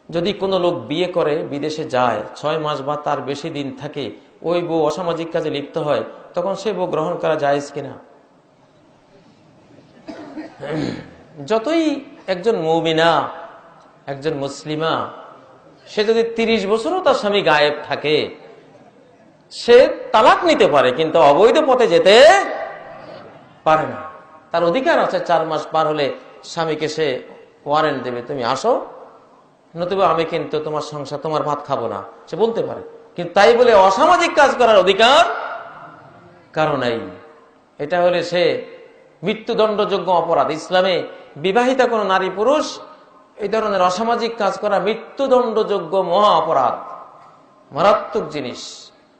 যদি কোনো লোক বিয়ে করে বিদেশে যায় 6 মাস বা তার বেশি দিন থাকে, ওই বউ অসামাজিক কাজে লিপ্ত হয়, তখন সে বউ গ্রহণ করা জায়েজ কিনা? যতই একজন মুমিনা, একজন মুসলিমা, সে যদি 30 বছরও তার স্বামী গায়েব থাকে, সে তালাক নিতে পারে, কিন্তু অবৈধ পথে যেতে পারে না। তার অধিকার আছে 4 মাস পার হলে স্বামীকে সে ওয়ারেন্ট দেবে, তুমি আসো, নতুবা আমি কিন্তু তোমার সংসার, তোমার ভাত খাবো না, সে বলতে পারে। কিন্তু তাই বলে অসামাজিক কাজ করার অধিকার কারো নাই। এটা হলে সে মৃত্যুদণ্ডযোগ্য অপরাধ। ইসলামে বিবাহিতা কোন নারী পুরুষ এই ধরনের অসামাজিক কাজ করা মৃত্যুদণ্ডযোগ্য মহা অপরাধ, মারাত্মক জিনিস।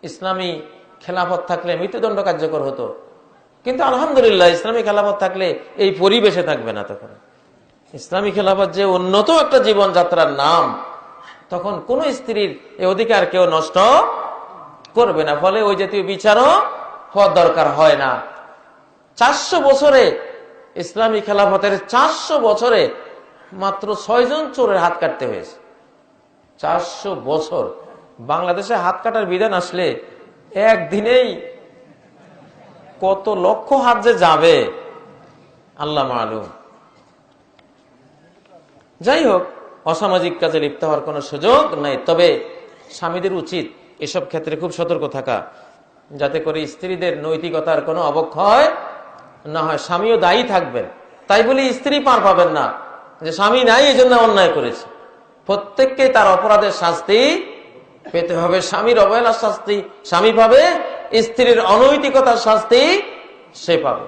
ইসলামী খেলাফত থাকলে মৃত্যুদণ্ড কার্যকর হতো, কিন্তু আলহামদুলিল্লাহ ইসলামী খেলাফত থাকলে এই পরিবেশে থাকবে না। তখন ইসলামী খেলাফত যে উন্নত একটা জীবনযাত্রার নাম, তখন কোন স্ত্রীর এই অধিকার কেউ নষ্ট করবে না। ফলে ওই জাতীয় বিচারও হওয়ার দরকার হয় না। 400 বছরে, ইসলামী খেলাফতের 400 বছরে মাত্র 6 জন চোরের হাত কাটতে হয়েছে। 400 বছর। বাংলাদেশে হাত কাটার বিধান আসলে একদিনেই কত লক্ষ হাত যে যাবে আল্লাহ মালুম। যাই হোক, অসামাজিক কাজে লিপ্ত হওয়ার কোনো সুযোগ নাই। তবে স্বামীদের উচিত এসব ক্ষেত্রে খুব সতর্ক থাকা, যাতে করে স্ত্রীদের নৈতিকতার কোনো অবক্ষয় না হয়। স্বামীও দায়ী থাকবেন, তাই বলে স্ত্রী পার পাবেন না যে স্বামী নাই এই জন্য অন্যায় করেছে। প্রত্যেককে তার অপরাধের শাস্তি পেতে হবে। স্বামীর অবহেলার শাস্তি স্বামী পাবে, স্ত্রীর অনৈতিকতার শাস্তি সে পাবে।